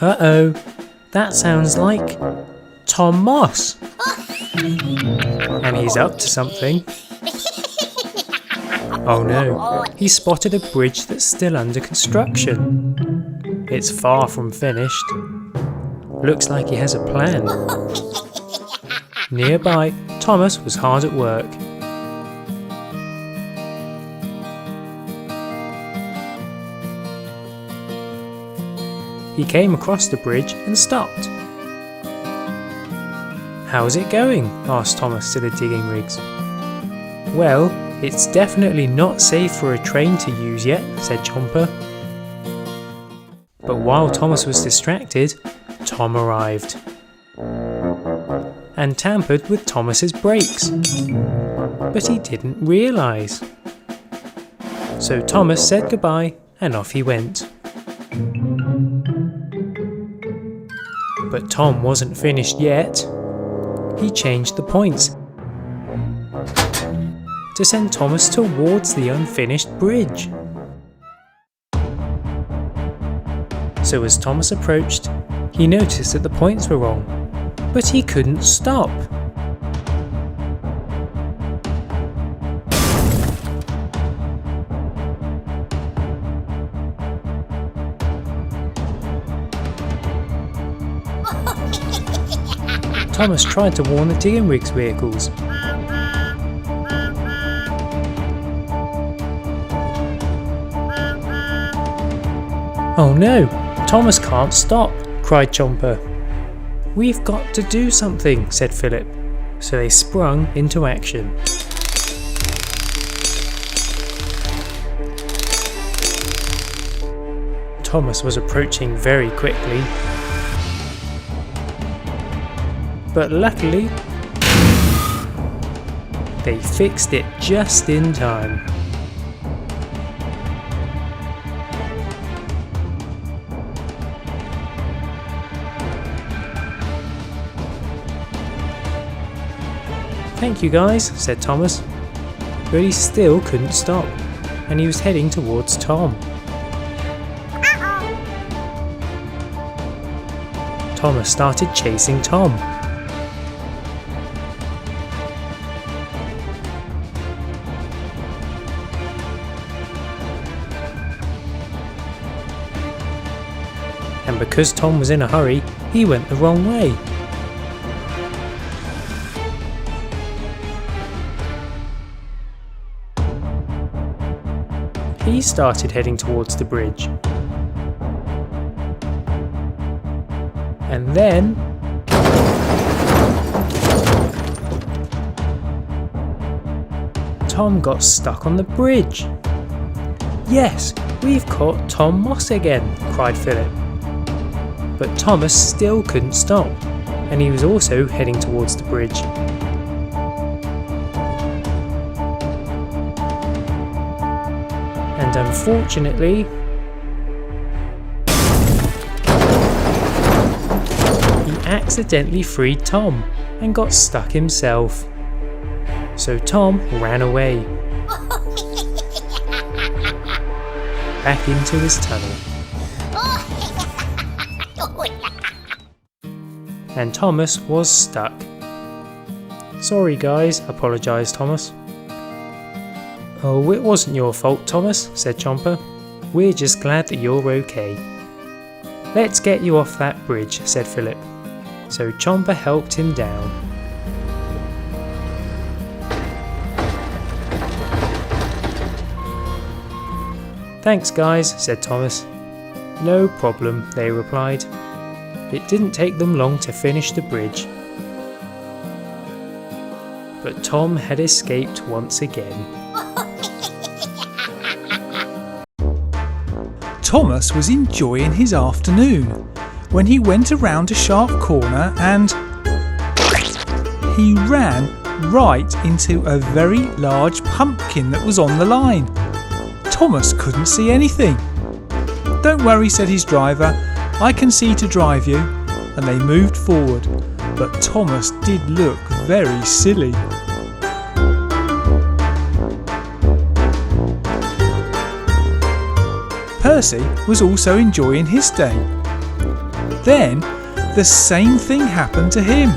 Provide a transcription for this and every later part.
Uh-oh, that sounds like Tom Moss. And he's up to something. Oh no, he spotted a bridge that's still under construction. It's far from finished. Looks like he has a plan. Nearby, Thomas was hard at work. He came across the bridge and stopped. "How's it going?" asked Thomas to the digging rigs. "Well, it's definitely not safe for a train to use yet," said Chomper. But while Thomas was distracted, Tom arrived and tampered with Thomas's brakes. But he didn't realise. So Thomas said goodbye and off he went. But Tom wasn't finished yet. He changed the points to send Thomas towards the unfinished bridge. So as Thomas approached, he noticed that the points were wrong, but he couldn't stop. Thomas tried to warn the digging rigs vehicles. "Oh no, Thomas can't stop," cried Chomper. "We've got to do something," said Philip. So they sprung into action. Thomas was approaching very quickly. But luckily, they fixed it just in time. "Thank you guys," said Thomas, but he still couldn't stop, and he was heading towards Tom. Thomas started chasing Tom. And because Tom was in a hurry, he went the wrong way. He started heading towards the bridge. And then Tom got stuck on the bridge. "Yes, we've caught Tom Moss again," cried Philip. But Thomas still couldn't stop, and he was also heading towards the bridge. And unfortunately, he accidentally freed Tom and got stuck himself. So Tom ran away back into his tunnel. And Thomas was stuck. "Sorry guys," apologised Thomas. "Oh, it wasn't your fault, Thomas," said Chomper. "We're just glad that you're okay." "Let's get you off that bridge," said Philip. So Chomper helped him down. "Thanks guys," said Thomas. "No problem," they replied. It didn't take them long to finish the bridge. But Tom had escaped once again. Thomas was enjoying his afternoon when he went around a sharp corner and he ran right into a very large pumpkin that was on the line. Thomas couldn't see anything. "Don't worry," said his driver, "I can see to drive you," and they moved forward, but Thomas did look very silly. Percy was also enjoying his day. Then, the same thing happened to him.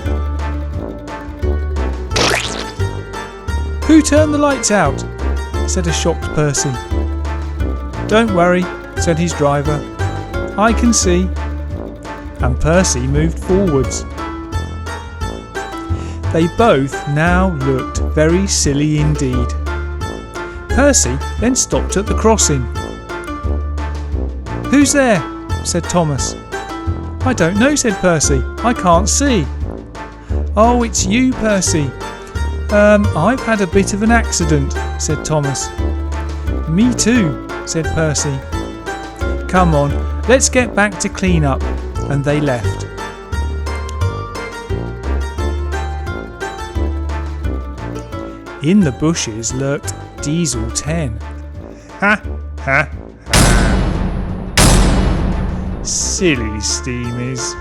"Who turned the lights out?" said a shocked Percy. "Don't worry," said his driver. "I can see." And Percy moved forwards. They both now looked very silly indeed. Percy then stopped at the crossing. "Who's there?" said Thomas. "I don't know," said Percy. "I can't see." "Oh, it's you, Percy." I've had a bit of an accident," said Thomas. "Me too," said Percy. "Come on, let's get back to clean up." And they left. In the bushes lurked Diesel 10. "Ha, ha, ha. Silly steamers."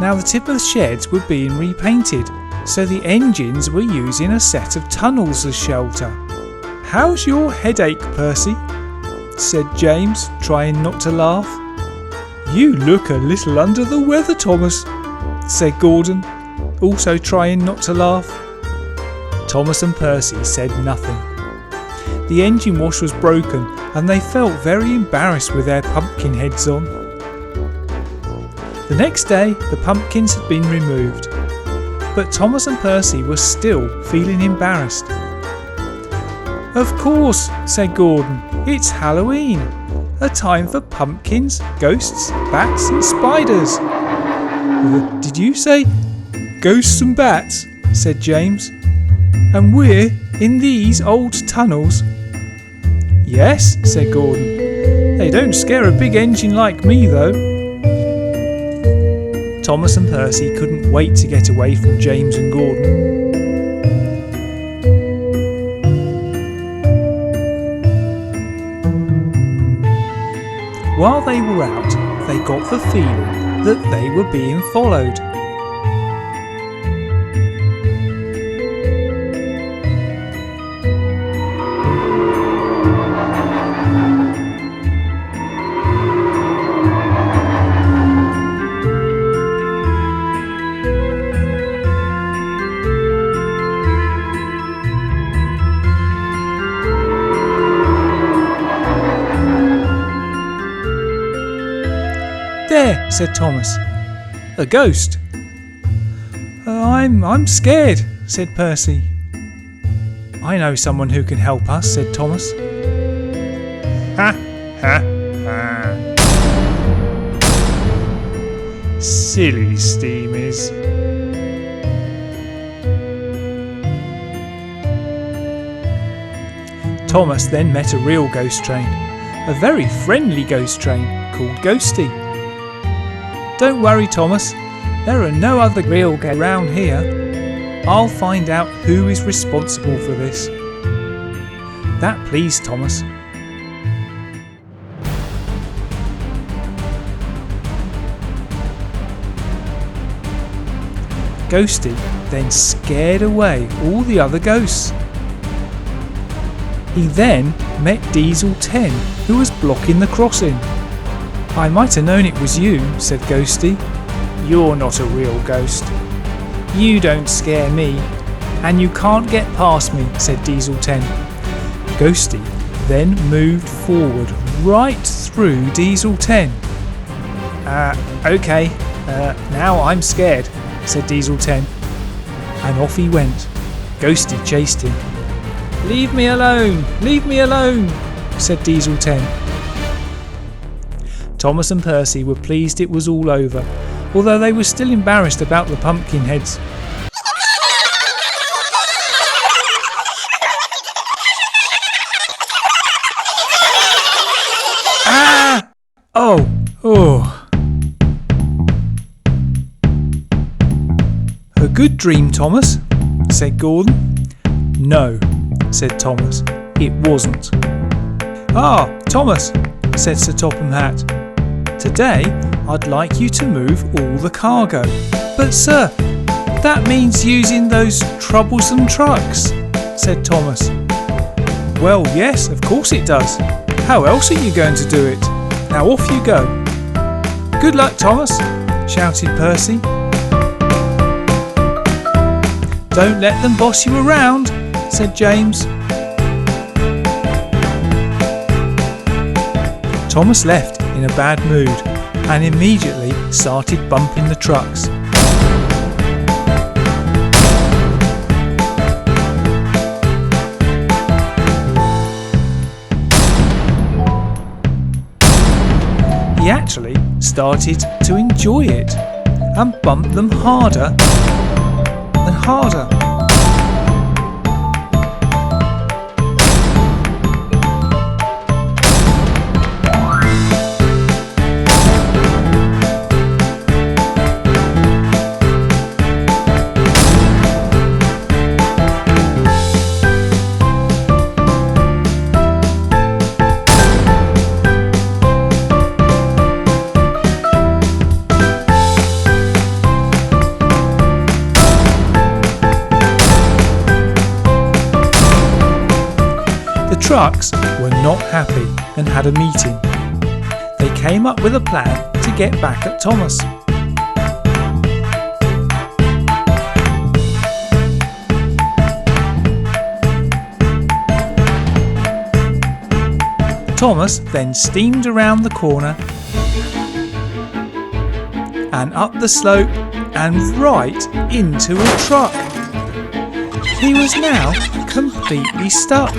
Now the tip of the sheds were being repainted, so the engines were using a set of tunnels as shelter. "How's your headache, Percy?" said James, trying not to laugh. "You look a little under the weather, Thomas," said Gordon, also trying not to laugh. Thomas and Percy said nothing. The engine wash was broken and they felt very embarrassed with their pumpkin heads on. The next day the pumpkins had been removed, but Thomas and Percy were still feeling embarrassed. "Of course," said Gordon, "it's Halloween, a time for pumpkins, ghosts, bats and spiders." Did you say ghosts and bats?" said James. "And we're in these old tunnels?" "Yes," said Gordon. "They don't scare a big engine like me though." Thomas and Percy couldn't wait to get away from James and Gordon. While they were out, they got the feeling that they were being followed. "There," said Thomas. "A ghost." I'm scared," said Percy. "I know someone who can help us," said Thomas. "Ha, ha, ha. Silly steamers." Thomas then met a real ghost train, a very friendly ghost train called Ghosty. "Don't worry, Thomas, there are no other real ghosts around here. I'll find out who is responsible for this." That pleased Thomas. Ghosty then scared away all the other ghosts. He then met Diesel 10, who was blocking the crossing. "I might have known it was you," said Ghosty. "You're not a real ghost. You don't scare me, and you can't get past me," said Diesel 10. Ghosty then moved forward right through Diesel 10. Okay, now I'm scared," said Diesel 10. And off he went. Ghosty chased him. "Leave me alone! Leave me alone!" said Diesel 10. Thomas and Percy were pleased it was all over, although they were still embarrassed about the pumpkin heads. "Ah! Oh! A good dream, Thomas," said Gordon. "No," said Thomas, "it wasn't." "Ah, Thomas," said Sir Topham Hatt. "Today I'd like you to move all the cargo." "But sir, that means using those troublesome trucks," said Thomas. Well, yes, of course it does. How else are you going to do it? Now off you go. Good luck, Thomas, shouted Percy. Don't let them boss you around, said James. Thomas left in a bad mood and immediately started bumping the trucks. He actually started to enjoy it and bumped them harder and harder. The trucks were not happy and had a meeting. They came up with a plan to get back at Thomas. Thomas then steamed around the corner and up the slope and right into a truck. He was now completely stuck.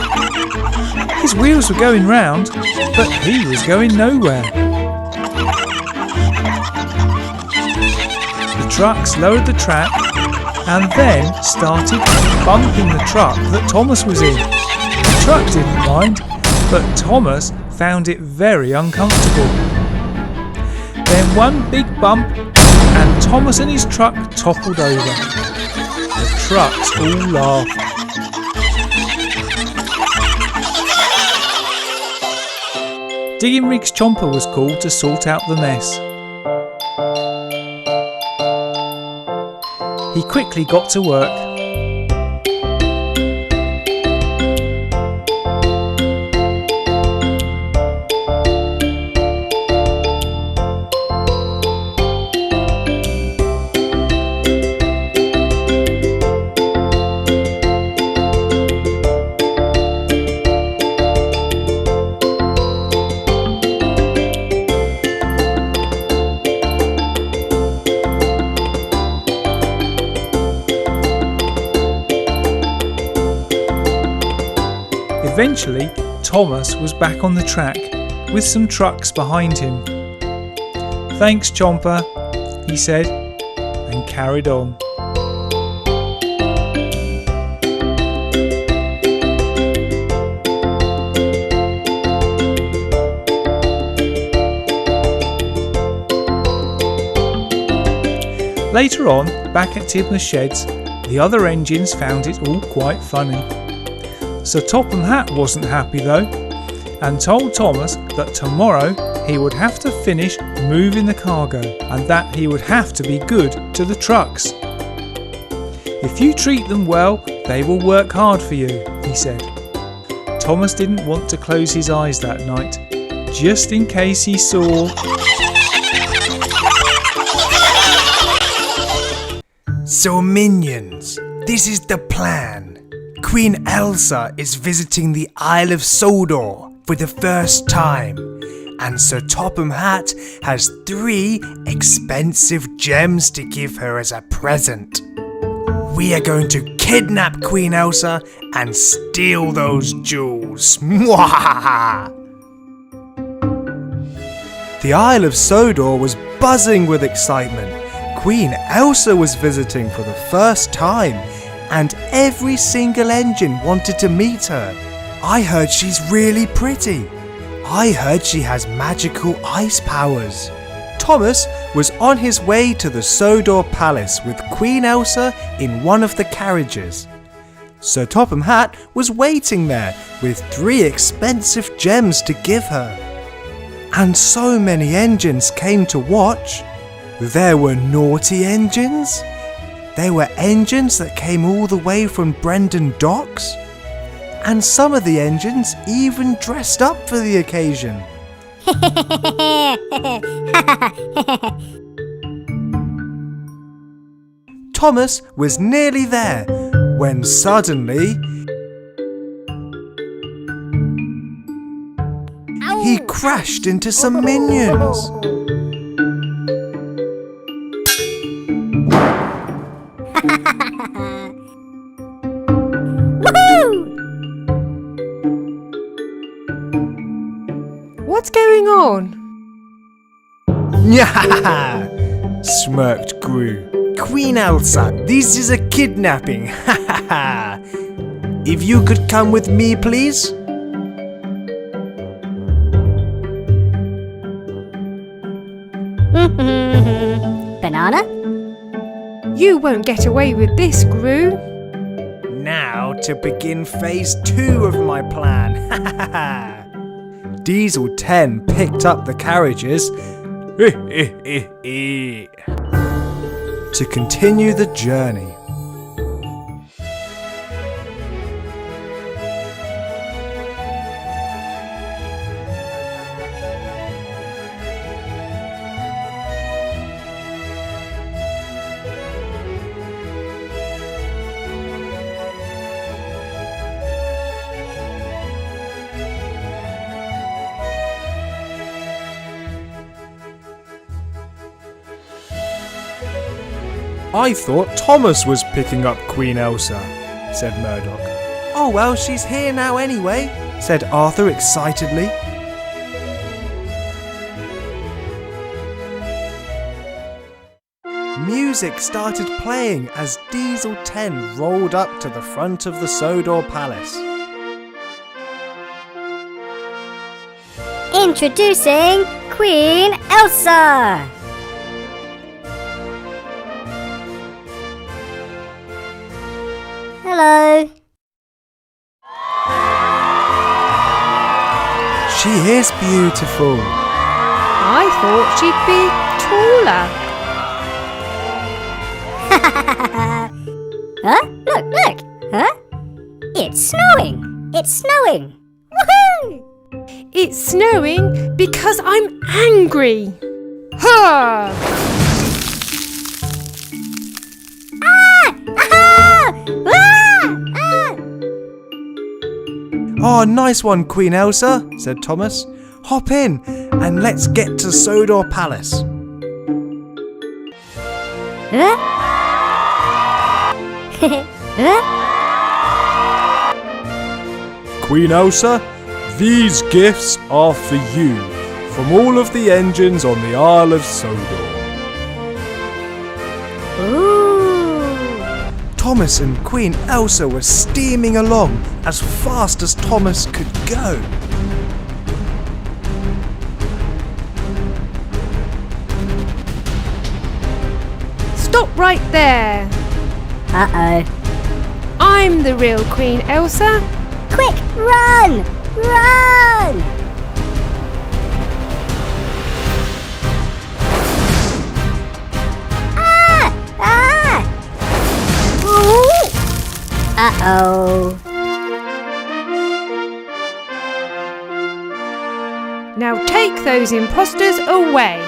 His wheels were going round, but he was going nowhere. The trucks lowered the track and then started bumping the truck that Thomas was in. The truck didn't mind, but Thomas found it very uncomfortable. Then one big bump and Thomas and his truck toppled over. The trucks all laughed. Digging Rig's Chomper was called to sort out the mess. He quickly got to work. Eventually, Thomas was back on the track with some trucks behind him. "Thanks, Chomper," he said, and carried on. Later on, back at Tidmer's sheds, the other engines found it all quite funny. Sir Topham Hatt wasn't happy though, and told Thomas that tomorrow he would have to finish moving the cargo and that he would have to be good to the trucks. "If you treat them well, they will work hard for you," he said. Thomas didn't want to close his eyes that night, just in case he saw... So minions, this is the plan. Queen Elsa is visiting the Isle of Sodor for the first time, and Sir Topham Hatt has 3 expensive gems to give her as a present. We are going to kidnap Queen Elsa and steal those jewels. Mwahaha! The Isle of Sodor was buzzing with excitement. Queen Elsa was visiting for the first time, and every single engine wanted to meet her. I heard she's really pretty. I heard she has magical ice powers. Thomas was on his way to the Sodor Palace with Queen Elsa in one of the carriages. Sir Topham Hatt was waiting there with 3 expensive gems to give her. And so many engines came to watch. There were naughty engines. There were engines that came all the way from Brendan Docks. And some of the engines even dressed up for the occasion. Thomas was nearly there when suddenly he crashed into some minions. What's going on? Nyahaha! Smirked Gru. Queen Elsa, this is a kidnapping. If you could come with me, please? Banana? You won't get away with this, Gru. Now to begin phase 2 of my plan. Diesel 10 picked up the carriages to continue the journey. I thought Thomas was picking up Queen Elsa, said Murdoch. Oh well, she's here now anyway, said Arthur excitedly. Music started playing as Diesel 10 rolled up to the front of the Sodor Palace. Introducing Queen Elsa! Hello. She is beautiful. I thought she'd be taller. Huh? Look! Huh? It's snowing! It's snowing! Woohoo! It's snowing because I'm angry. Ha! Oh, nice one, Queen Elsa, said Thomas. Hop in and let's get to Sodor Palace. Huh? Huh? Queen Elsa, these gifts are for you from all of the engines on the Isle of Sodor. Ooh. Thomas and Queen Elsa were steaming along as fast as Thomas could go. Stop right there. Uh-oh. I'm the real Queen Elsa. Quick, run! Run! Uh-oh. Now take those imposters away.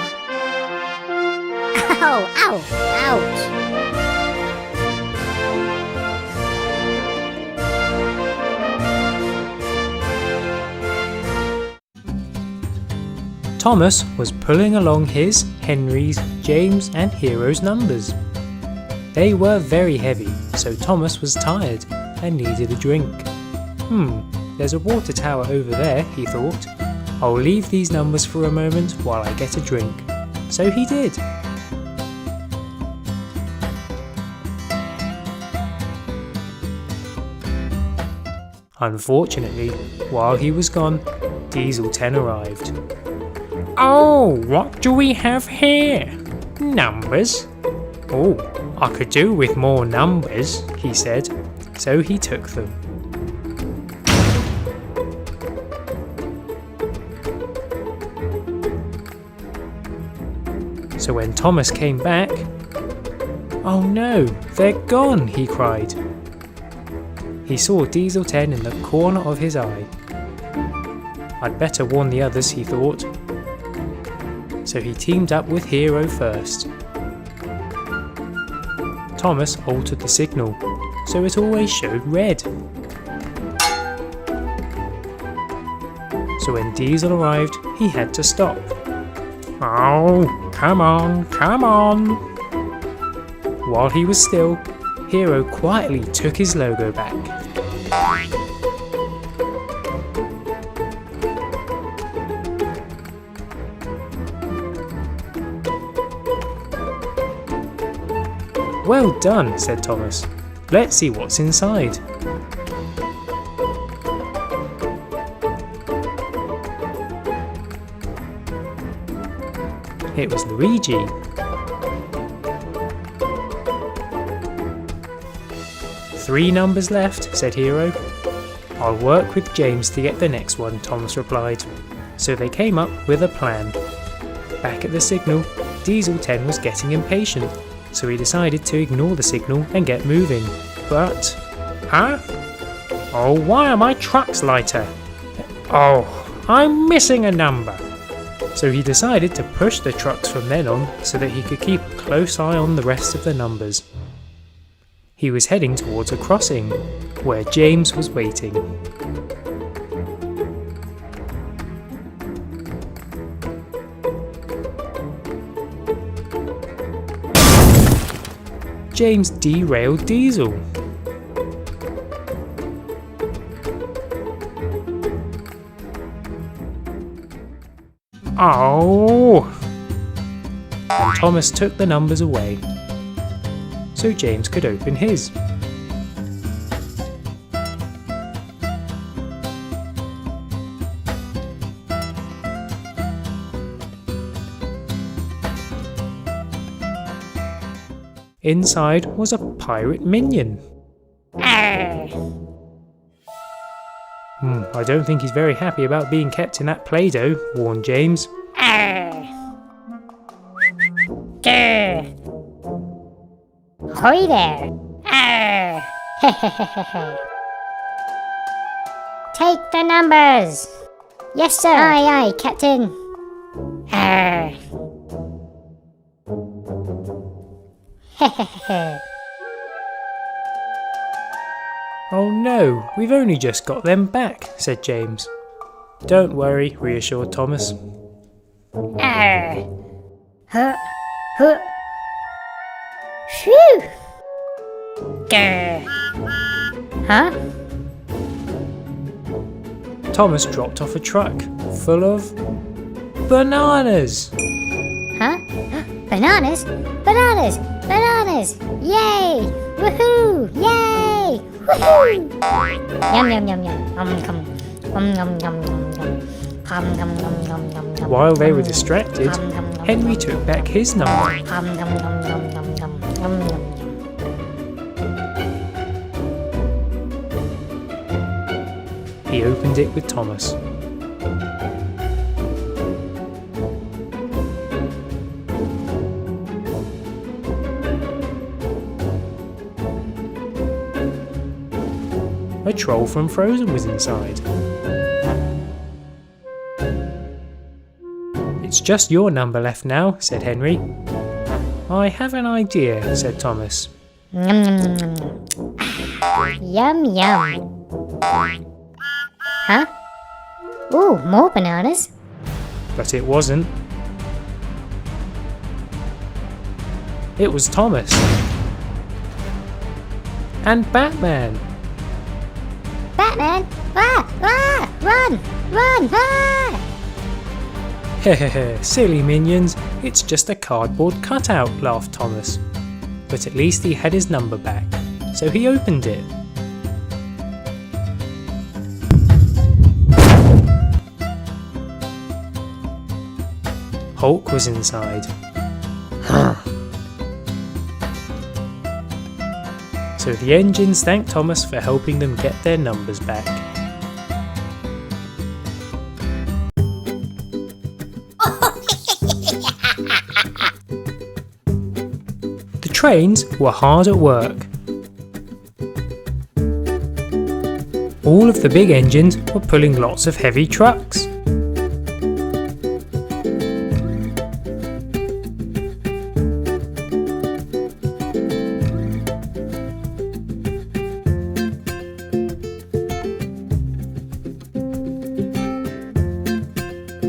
Ow, ow, ouch. Thomas was pulling along his, Henry's, James and Hero's numbers. They were very heavy, so Thomas was tired and needed a drink. There's a water tower over there, he thought. I'll leave these numbers for a moment while I get a drink. So he did. Unfortunately, while he was gone, Diesel 10 arrived. Oh, what do we have here? Numbers? Oh, I could do with more numbers, he said, so he took them. So when Thomas came back, oh no, they're gone, he cried. He saw Diesel 10 in the corner of his eye. I'd better warn the others, he thought. So he teamed up with Hero first. Thomas altered the signal, so it always showed red. So when Diesel arrived, he had to stop. Oh, come on, come on! While he was still, Hero quietly took his logo back. Well done, said Thomas. Let's see what's inside. It was Luigi. "3 numbers left," said Hero. "I'll work with James to get the next one," Thomas replied. So they came up with a plan. Back at the signal, Diesel 10 was getting impatient, so he decided to ignore the signal and get moving. But... Huh? Oh, why are my trucks lighter? Oh, I'm missing a number. So he decided to push the trucks from then on so that he could keep a close eye on the rest of the numbers. He was heading towards a crossing, where James was waiting. James derailed Diesel. Oh! And Thomas took the numbers away, so James could open his. Inside was a pirate minion. I don't think he's very happy about being kept in that Play-Doh, warned James. Hoy there! Take the numbers! Yes, sir! Aye, aye, Captain! Oh no, we've only just got them back, said James. Don't worry, reassured Thomas. Huh? Phew! Huh? Thomas dropped off a truck full of bananas. Huh? Bananas? Bananas! Bananas! Yay! Woohoo! Yay! Woohoo! Yum yum yum yum. Yum yum yum yum. While they were distracted, Henry took back his number. He opened it with Thomas. A troll from Frozen was inside. It's just your number left now, said Henry. I have an idea, said Thomas. Yum yum. Huh? Ooh, more bananas. But it wasn't. It was Thomas. And Batman. Batman! Ah! Ah! Run! Run! Ah! Hehehe, silly minions, it's just a cardboard cutout, laughed Thomas. But at least he had his number back, so he opened it. Hulk was inside. So the engines thanked Thomas for helping them get their numbers back. The trains were hard at work. all of the big engines were pulling lots of heavy trucks.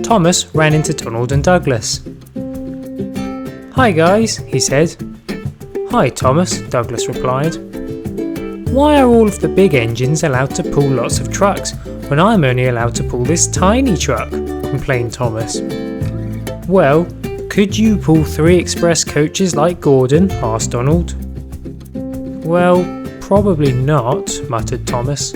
Thomas ran into Donald and Douglas. "Hi guys," he said. "Hi Thomas," Douglas replied. "Why are all of the big engines allowed to pull lots of trucks when I'm only allowed to pull this tiny truck?" complained Thomas. "Well, could you pull 3 express coaches like Gordon?" asked Donald. "Well, probably not," muttered Thomas.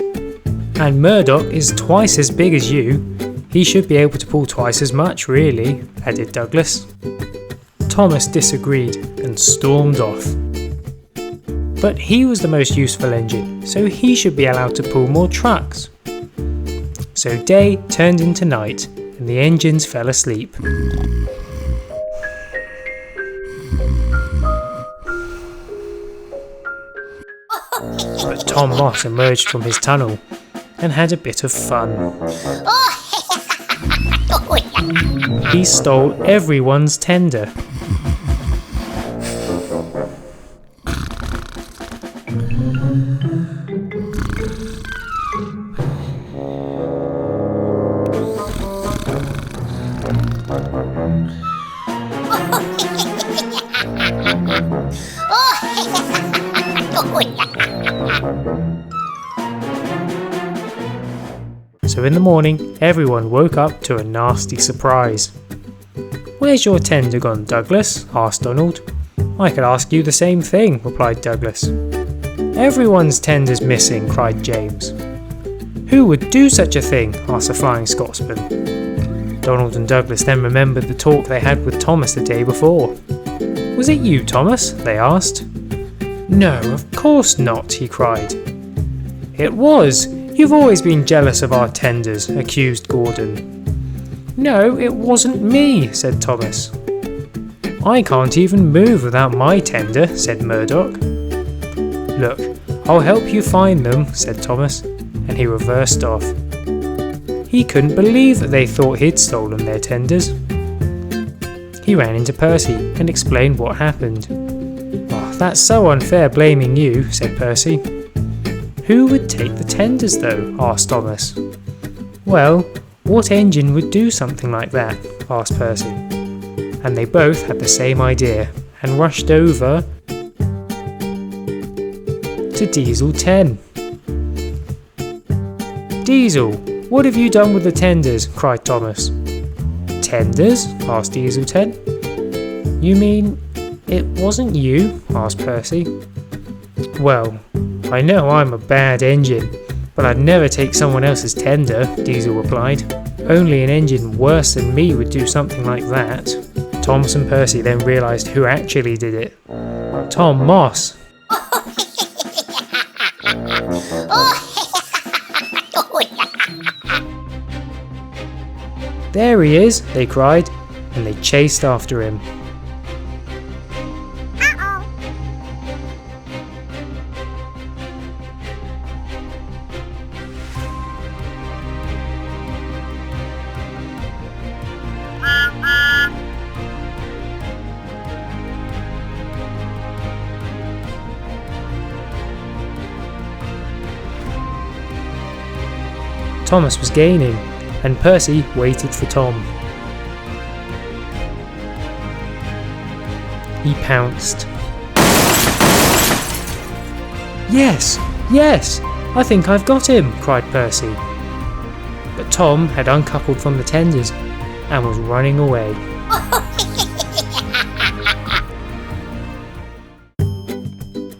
"And Murdoch is twice as big as you. He should be able to pull twice as much, really," added Douglas. Thomas disagreed and stormed off. But he was the most useful engine, so he should be allowed to pull more trucks. So day turned into night, and the engines fell asleep. But Tom Moss emerged from his tunnel and had a bit of fun. He stole everyone's tender. So in the morning, everyone woke up to a nasty surprise. "Where's your tender gone, Douglas?" asked Donald. "I could ask you the same thing," replied Douglas. "Everyone's tender's missing," cried James. "Who would do such a thing?" asked the Flying Scotsman. Donald and Douglas then remembered the talk they had with Thomas the day before. "Was it you, Thomas?" they asked. "No, of course not," he cried. "It was. You've always been jealous of our tenders," accused Gordon. "No, it wasn't me," said Thomas. "I can't even move without my tender," said Murdoch. "Look, I'll help you find them," said Thomas, and he reversed off. He couldn't believe that they thought he'd stolen their tenders. He ran into Percy and explained what happened. "Oh, that's so unfair blaming you," said Percy. "Who would take the tenders though?" asked Thomas. "Well, what engine would do something like that?" asked Percy. And they both had the same idea and rushed over to Diesel 10. "Diesel, what have you done with the tenders?" cried Thomas. "Tenders?" asked Diesel 10. "You mean it wasn't you?" asked Percy. "Well, I know I'm a bad engine, but I'd never take someone else's tender," Diesel replied. "Only an engine worse than me would do something like that." Thomas and Percy then realised who actually did it. Tom Moss. "There he is," they cried, and they chased after him. Thomas was gaining, and Percy waited for Tom. He pounced. "Yes, yes, I think I've got him," cried Percy. But Tom had uncoupled from the tenders and was running away.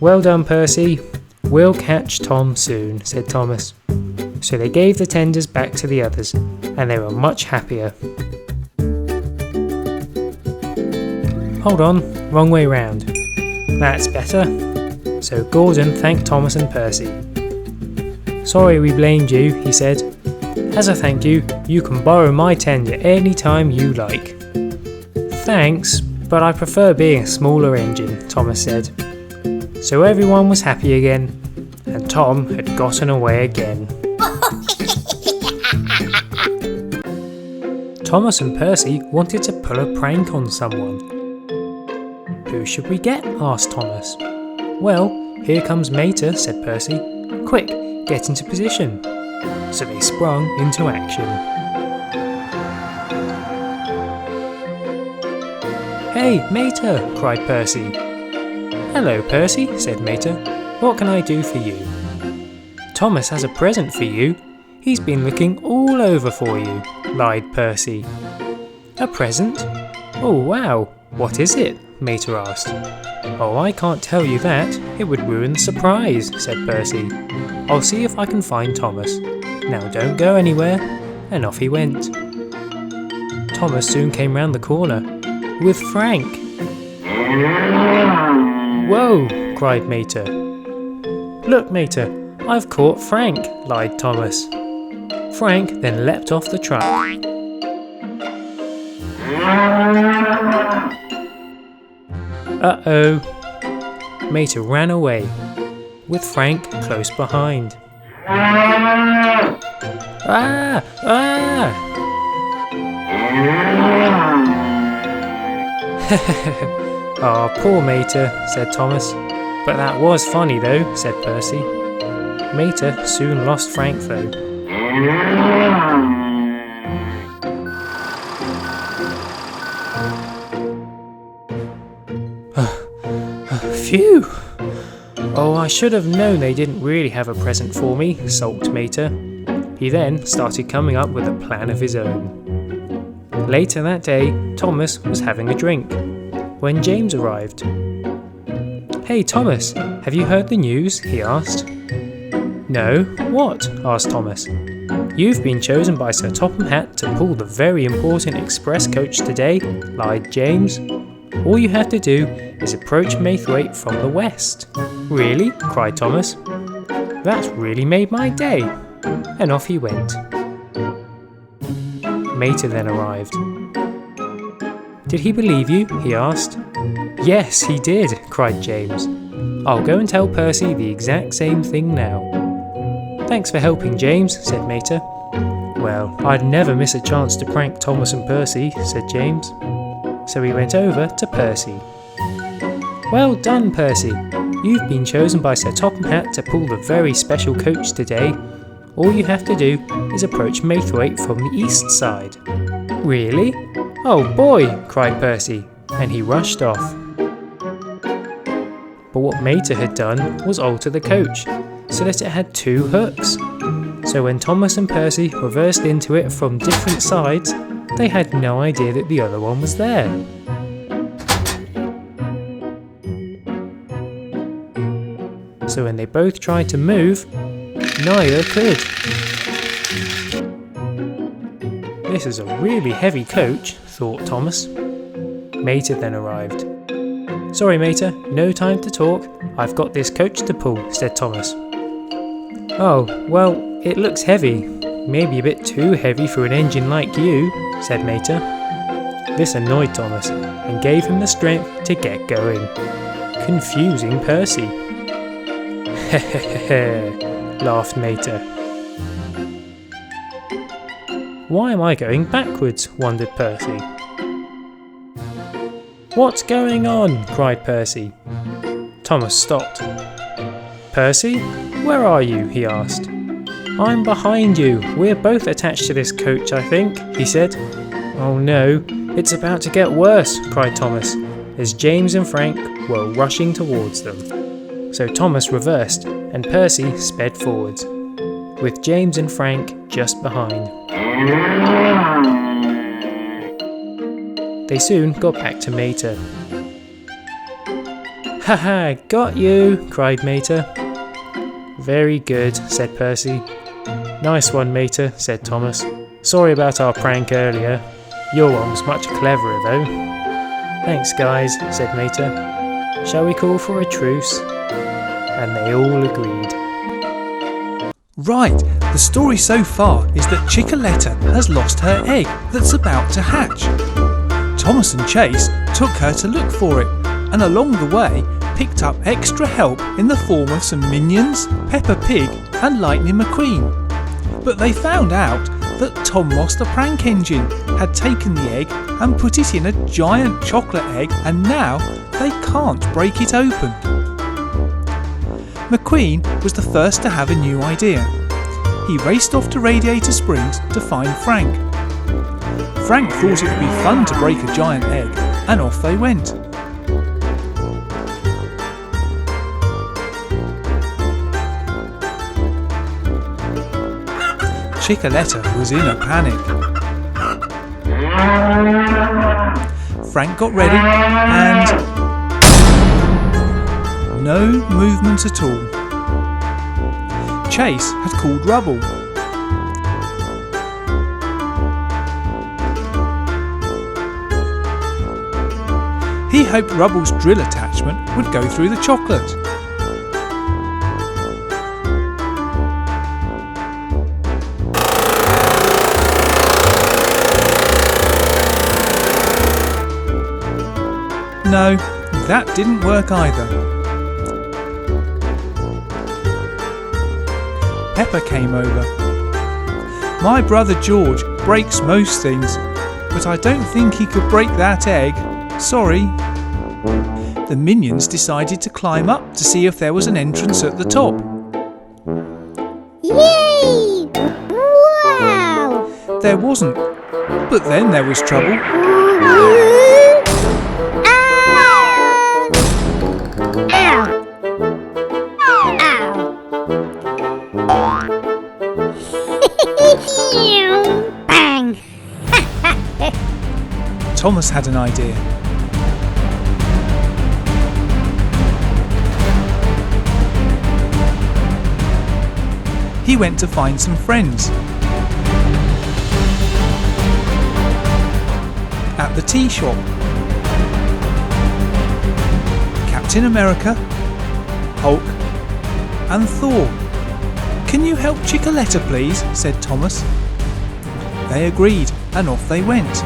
"Well done, Percy. We'll catch Tom soon," said Thomas. So they gave the tenders back to the others, and they were much happier. Hold on, wrong way round. That's better. So Gordon thanked Thomas and Percy. "Sorry we blamed you," he said. "As a thank you, you can borrow my tender any time you like." "Thanks, but I prefer being a smaller engine," Thomas said. So everyone was happy again, and Tom had gotten away again. Thomas and Percy wanted to pull a prank on someone. Who should we get? Asked Thomas. Well, here comes Mater, said Percy. Quick, get into position. So they sprung into action. Hey, Mater, cried Percy. Hello, Percy, said Mater. What can I do for you? Thomas has a present for you. He's been looking all over for you, lied Percy. A present? Oh wow, what is it? Mater asked. Oh, I can't tell you that. It would ruin the surprise, said Percy. I'll see if I can find Thomas. Now don't go anywhere. And off he went. Thomas soon came round the corner. With Frank. Whoa, cried Mater. Look, Mater, I've caught Frank, lied Thomas. Frank then leapt off the truck. Uh-oh. Mater ran away, with Frank close behind. Ah! Ah! Oh, poor Mater, said Thomas. But that was funny though, said Percy. Mater soon lost Frank though. Phew! Oh, I should have known they didn't really have a present for me, sulked Mater. He then started coming up with a plan of his own. Later that day, Thomas was having a drink, when James arrived. Hey Thomas, have you heard the news? He asked. No, what? Asked Thomas. You've been chosen by Sir Topham Hatt to pull the very important express coach today, lied James. All you have to do is approach Maythwaite from the west. Really? Cried Thomas. That's really made my day. And off he went. Mater then arrived. Did he believe you? He asked. Yes, he did, cried James. I'll go and tell Percy the exact same thing now. Thanks for helping, James, said Mater. Well, I'd never miss a chance to prank Thomas and Percy, said James. So he went over to Percy. Well done, Percy. You've been chosen by Sir Topham Hatt to pull the very special coach today. All you have to do is approach Maythwaite from the east side. Really? Oh boy, cried Percy, and he rushed off. But what Mater had done was alter the coach, so that it had two hooks. So when Thomas and Percy reversed into it from different sides, they had no idea that the other one was there. So when they both tried to move, neither could. This is a really heavy coach, thought Thomas. Mater then arrived. Sorry, Mater, no time to talk. I've got this coach to pull, said Thomas. Oh, well, it looks heavy. Maybe a bit too heavy for an engine like you, said Mater. This annoyed Thomas and gave him the strength to get going, confusing Percy. Hehehe, laughed Mater. Why am I going backwards? Wondered Percy. What's going on? Cried Percy. Thomas stopped. Percy, where are you? He asked. I'm behind you. We're both attached to this coach, I think, he said. Oh no, it's about to get worse, cried Thomas, as James and Frank were rushing towards them. So Thomas reversed and Percy sped forwards, with James and Frank just behind. They soon got back to Mater. Haha, got you, cried Mater. Very good, said Percy. Nice one, Mater, said Thomas. Sorry about our prank earlier. Your one was much cleverer though. Thanks guys, said Mater. Shall we call for a truce? And they all agreed. Right, the story so far is that Chickaletta has lost her egg that's about to hatch. Thomas and Chase took her to look for it, and along the way picked up extra help in the form of some minions, Peppa Pig and Lightning McQueen. But they found out that Thomas the Prank Engine had taken the egg and put it in a giant chocolate egg, and now they can't break it open. McQueen was the first to have a new idea. He raced off to Radiator Springs to find Frank. Frank thought it would be fun to break a giant egg, and off they went. Chickaletta was in a panic. Frank got ready and no movement at all. Chase had called Rubble. He hoped Rubble's drill attachment would go through the chocolate. No, that didn't work either. Pepper came over. My brother George breaks most things, but I don't think he could break that egg. Sorry. The minions decided to climb up to see if there was an entrance at the top. Yay! Wow! There wasn't, but then there was trouble. Bang! Thomas had an idea. He went to find some friends. At the tea shop. Captain America, Hulk, and Thor. "Can you help Chickaletta, please?" said Thomas. They agreed, and off they went.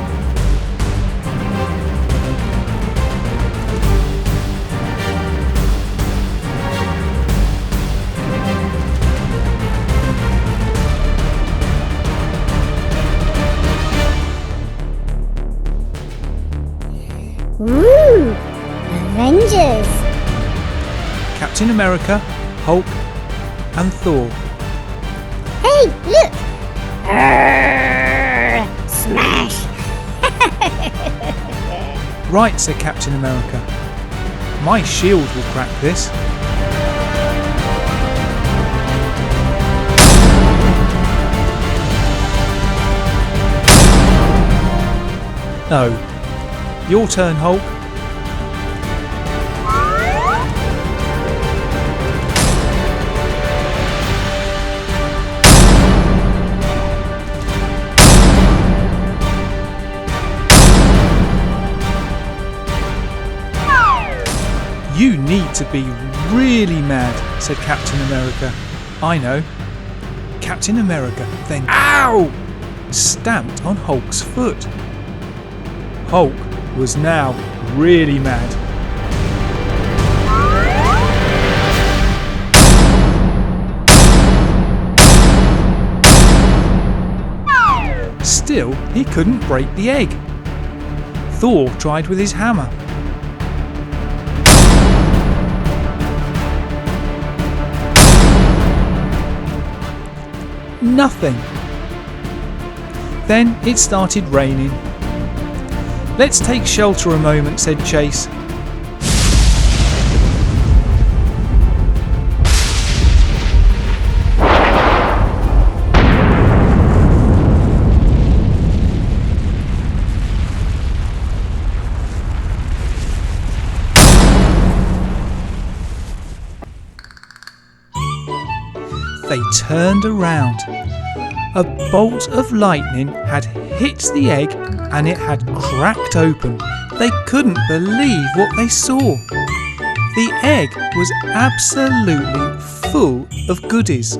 Woo! Avengers! Captain America, Hulk, and Thor. Hey, look! Smash! Right, said Captain America. My shield will crack this. No. Your turn, Hulk. You need to be really mad, said Captain America. I know. Captain America then ow! Stamped on Hulk's foot. Hulk was now really mad. Still, he couldn't break the egg. Thor tried with his hammer. Nothing. Then it started raining. Let's take shelter a moment, said Chase. They turned around. A bolt of lightning had hit the egg and it had cracked open. They couldn't believe what they saw. The egg was absolutely full of goodies.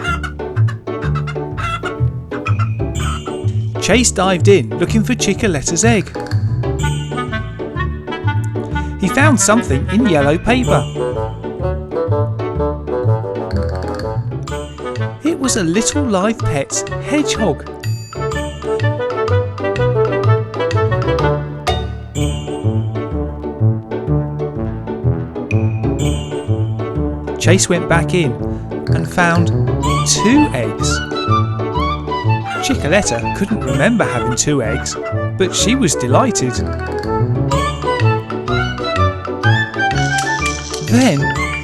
Chase dived in looking for Chickaletta's egg. He found something in yellow paper. It was a little live pet's hedgehog. Chase went back in and found 2 eggs. Chickaletta couldn't remember having 2 eggs, but she was delighted. Then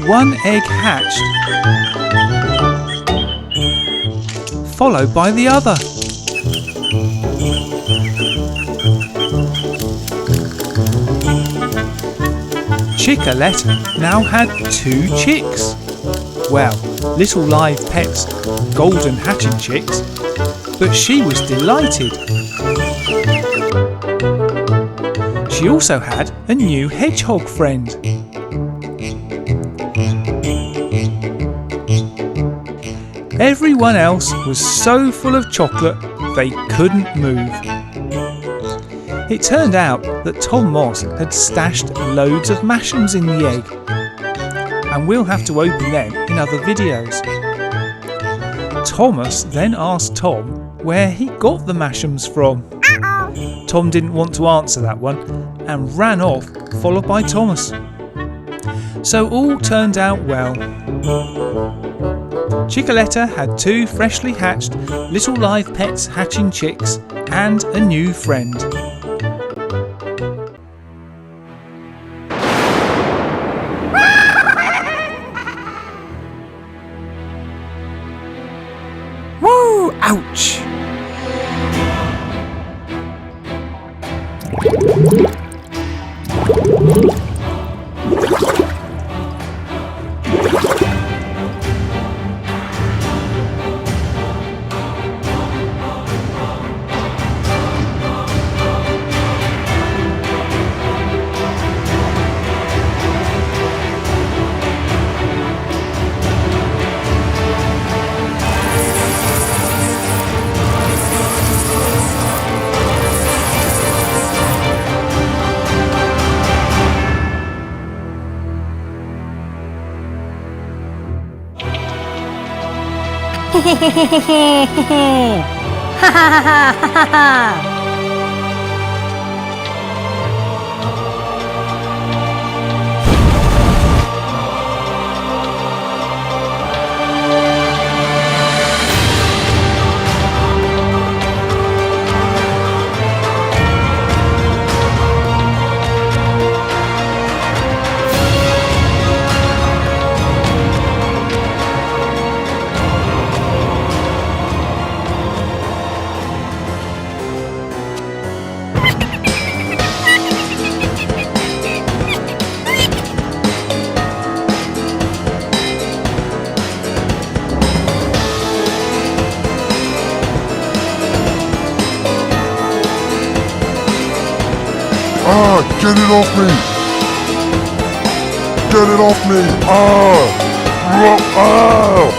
1 egg hatched, followed by the other. Chickaletta now had 2 chicks. Well, little live pets, golden hatching chicks, but she was delighted. She also had a new hedgehog friend. Everyone else was so full of chocolate they couldn't move. It turned out that Tom Moss had stashed loads of Mash'ems in the egg, and we'll have to open them in other videos. Thomas then asked Tom where he got the Mash'ems from. Tom didn't want to answer that one and ran off, followed by Thomas. So all turned out well. Chickaletta had 2 freshly hatched little live pets hatching chicks and a new friend. Woo! Ouch! Ah, get it off me! Get it off me! Ah! Ah!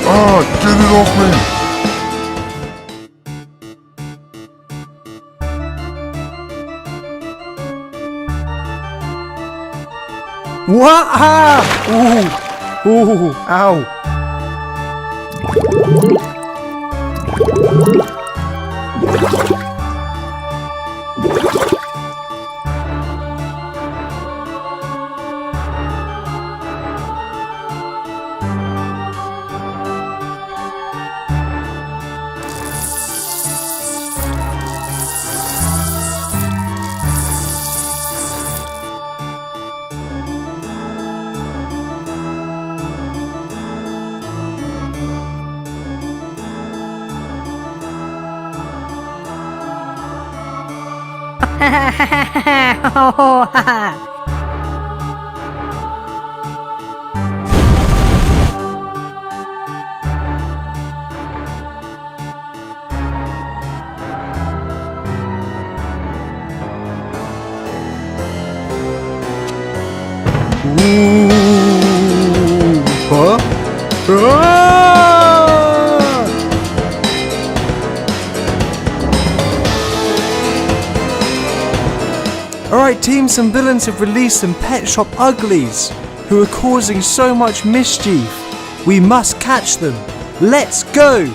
Ah, get it off me! What? Ah! Ooh! Ooh! Ow! Ooh! Huh? Ah! Alright team, some villains have released some pet shop uglies who are causing so much mischief. We must catch them. Let's go!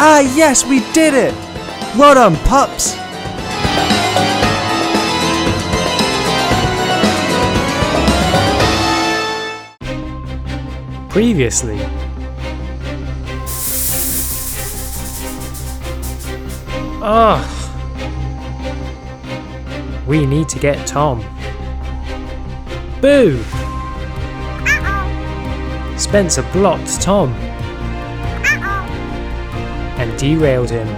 Ah, yes, we did it! Well done, pups! Previously. Ugh. We need to get Tom. Boo! Spencer blocked Tom and derailed him.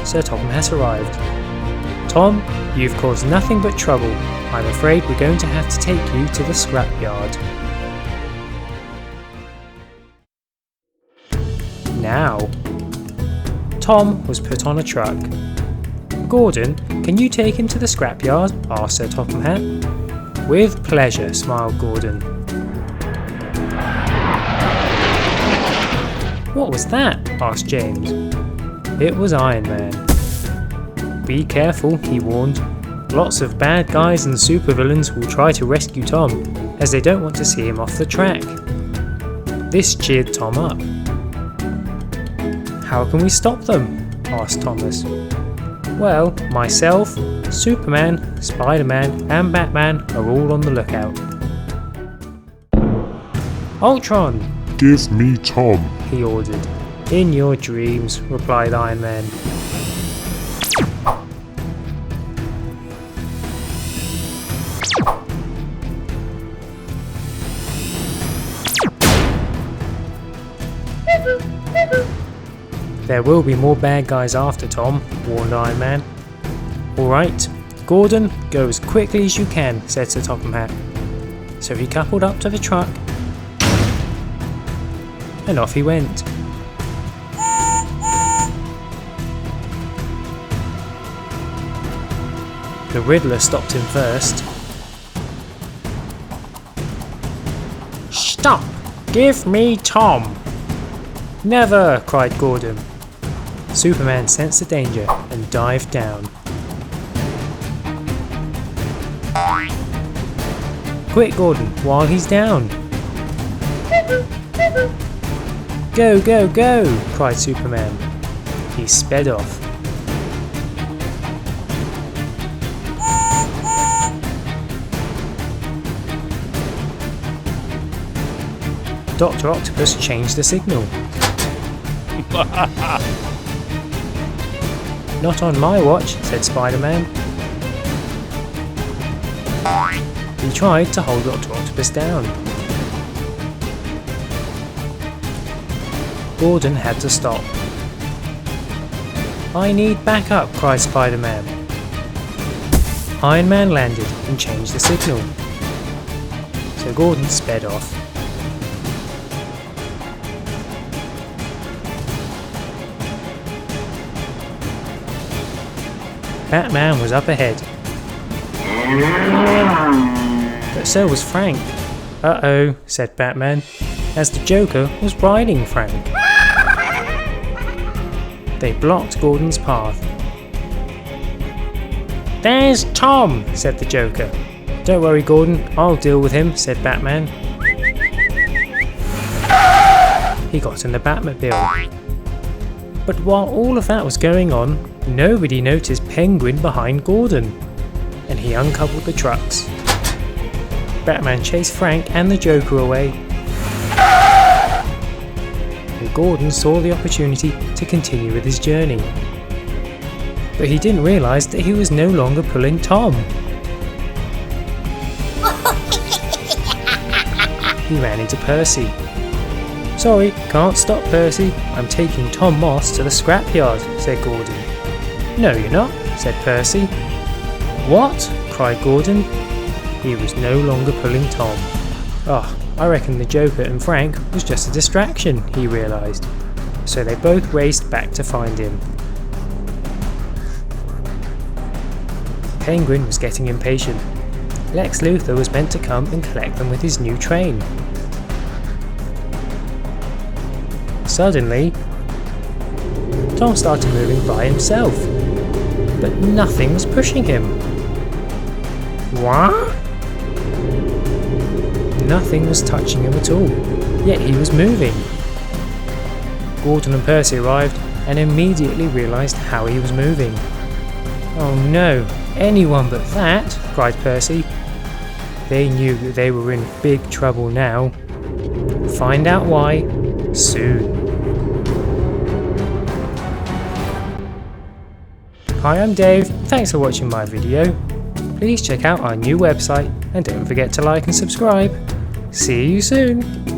Sir Topham has arrived. Tom, you've caused nothing but trouble. I'm afraid we're going to have to take you to the scrapyard. Now, Tom was put on a truck. Gordon, can you take him to the scrapyard? Asked Sir Topham Hatt. With pleasure, smiled Gordon. What was that? Asked James. It was Iron Man. Be careful, he warned. Lots of bad guys and supervillains will try to rescue Tom, as they don't want to see him off the track. This cheered Tom up. How can we stop them? Asked Thomas. Well, myself, Superman, Spider-Man and Batman are all on the lookout. Ultron! Give me Tom. He ordered. In your dreams, replied Iron Man. There will be more bad guys after Tom, warned Iron Man. Alright, Gordon, go as quickly as you can, said Sir Topham Hatt. So he coupled up to the truck, and off he went. The Riddler stopped him first. Stop! Give me Tom! Never! Cried Gordon. Superman sensed the danger and dived down. Quick, Gordon, while he's down! Go, go, go! Cried Superman. He sped off. Dr. Octopus changed the signal. Not on my watch, said Spider-Man. He tried to hold Dr. Octopus down. Gordon had to stop. I need backup, cried Spider-Man. Iron Man landed and changed the signal. So Gordon sped off. Batman was up ahead. But so was Frank. Uh-oh, said Batman, as the Joker was riding Frank. They blocked Gordon's path. There's Tom, said the Joker. Don't worry, Gordon, I'll deal with him, said Batman. He got in the Batmobile. But while all of that was going on, nobody noticed Penguin behind Gordon, and he uncoupled the trucks. Batman chased Frank and the Joker away, and Gordon saw the opportunity to continue with his journey. But he didn't realise that he was no longer pulling Tom. He ran into Percy. Sorry, can't stop Percy. I'm taking Tom Moss to the scrapyard, said Gordon. No, you're not, said Percy. What? Cried Gordon. He was no longer pulling Tom. Oh, I reckon the Joker and Frank was just a distraction, he realised. So they both raced back to find him. Penguin was getting impatient. Lex Luthor was meant to come and collect them with his new train. Suddenly, Tom started moving by himself, but nothing was pushing him. What? Nothing was touching him at all, yet he was moving. Gordon and Percy arrived and immediately realised how he was moving. "Oh no, anyone but that!" cried Percy. They knew that they were in big trouble now. Find out why soon. Hi, I'm Dave. Thanks for watching my video. Please check out our new website and don't forget to like and subscribe. See you soon!